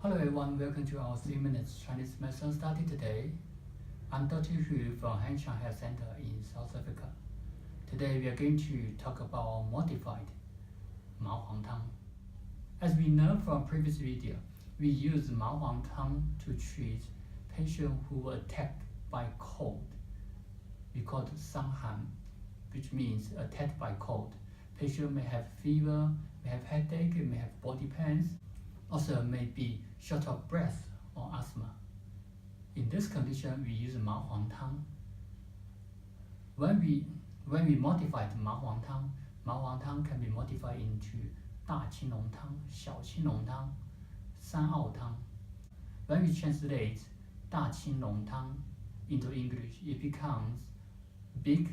Hello everyone, welcome to our 3 minutes Chinese medicine study today. I'm Dr. Hu from Hanchang Health Center in South Africa. Today we are going to talk about modified Mao Huang Tang. As we know from previous video, we use Mao Huang Tang to treat patients who were attacked by cold. We call it Sanghan, which means attacked by cold. Patient may have fever, may have headache, may have body pains, also may be short of breath or asthma. In this condition, we use Mao Huang Tang. When we modify the Mao Huang Tang can be modified into 大青龙汤、小青龙汤、三奥汤. When we translate 大青龙汤 into English, it becomes Big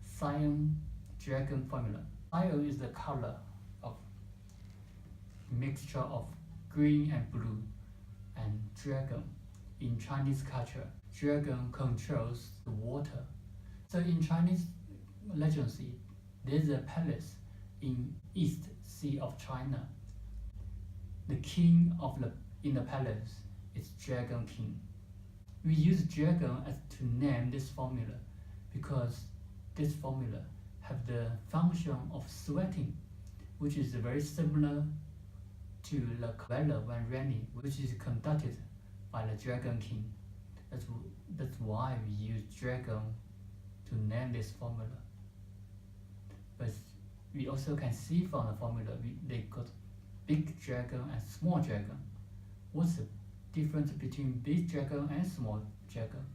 Cyan Dragon formula. Cyan is the color of mixture of green and blue, and dragon. In Chinese culture, dragon controls the water. So in Chinese legacy, there's a palace in East Sea of China. The king in the palace is Dragon King. We use dragon as to name this formula because this formula have the function of sweating, which is very similar to the weather when raining, which is conducted by the Dragon King. That's why we use dragon to name this formula. But we also can see from the formula they got big dragon and small dragon. What's the difference between big dragon and small dragon?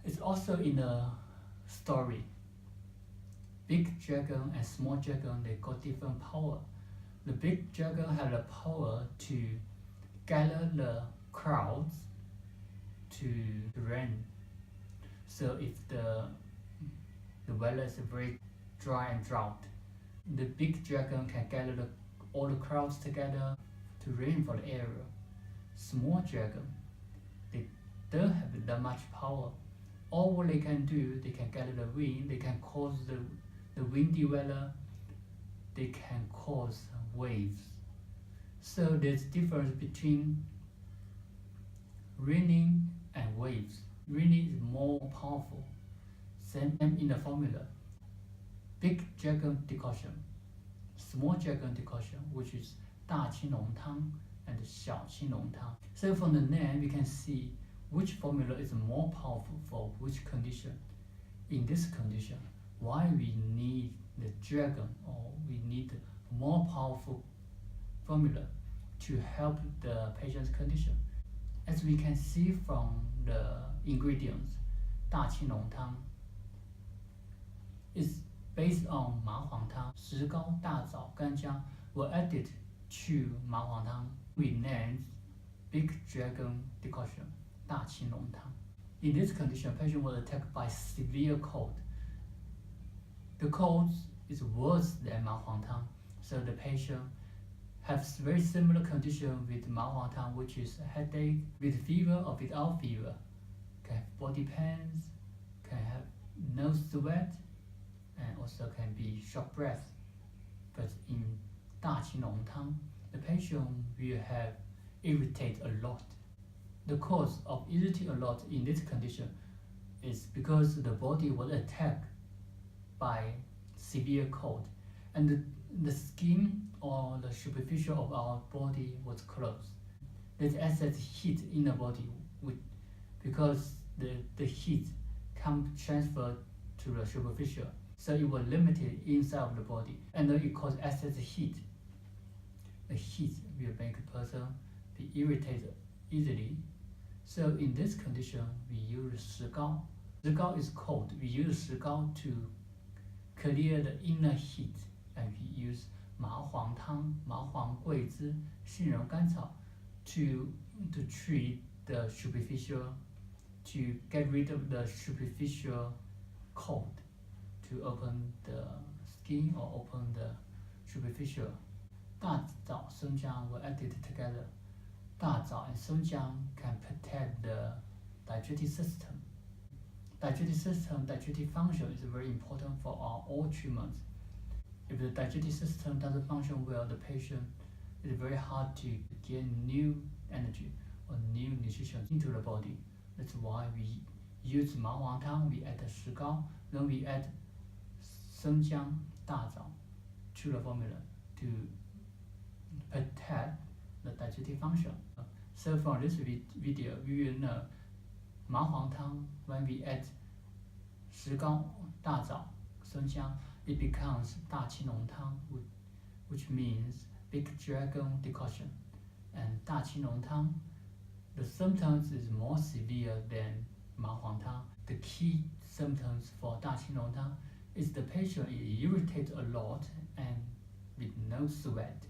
It's also in the story. Big dragon and small dragon, they got different power. The big dragon had the power to gather the crowds to rain. So if the weather is very dry and drought, the big dragon can gather all the crowds together to rain for the area. Small dragon, they don't have that much power. All what they can do, they can gather the wind, they can cause the windy weather, they can cause waves. So there's difference between raining and waves. Raining is more powerful. Same in the formula. Big dragon decoction, small dragon decoction, which is 大青龙汤 and 小青龙汤. So from the name, we can see which formula is more powerful for which condition. In this condition, why we need the dragon, or we need more powerful formula to help the patient's condition. As we can see from the ingredients, 大青龙汤 is based on 麻黄汤. 石膏、大枣、干姜 were added to 麻黄汤. We named Big Dragon decoction 大青龙汤. In this condition, patient was attacked by severe cold. The cold is worse than 麻黄汤, so the patient has very similar condition with 麻黄汤, which is headache with fever or without fever, can have body pains, can have no sweat, and also can be short breath. But in 大青龙汤, the patient will have irritate a lot. The cause of irritate a lot in this condition is because the body was attacked by severe cold, and the skin or the superficial of our body was closed. There's excess heat in the body because the heat can transfer to the superficial, so it was limited inside of the body, and it caused excess heat. The heat will make a person be irritated easily. So in this condition, we use 石膏. 石膏 is cold. We use 石膏 to clear the inner heat, and we use 麻黄汤、麻黄桂枝、杏仁甘草 to treat the superficial, to get rid of the superficial cold, to open the skin or open the superficial. 大枣、生姜 were added together. 大枣 and 生姜 can protect the digestive system. Digestive function is very important for all treatments. If the digestive system doesn't function well, the patient it's very hard to get new energy or new nutrition into the body. That's why we use 麻黄汤, we add 石膏, then we add 生姜, 大枣 to the formula to protect the digestive function. So from this video, we will know 麻黄汤 when we add 石膏, 大枣, 生姜, it becomes 大青龙汤, which means big dragon decoction. And 大青龙汤, the symptoms is more severe than 麻黄汤. The key symptoms for 大青龙汤 is the patient is irritated a lot and with no sweat.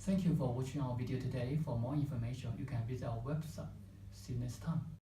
Thank you for watching our video today. For more information, you can visit our website. See you next time.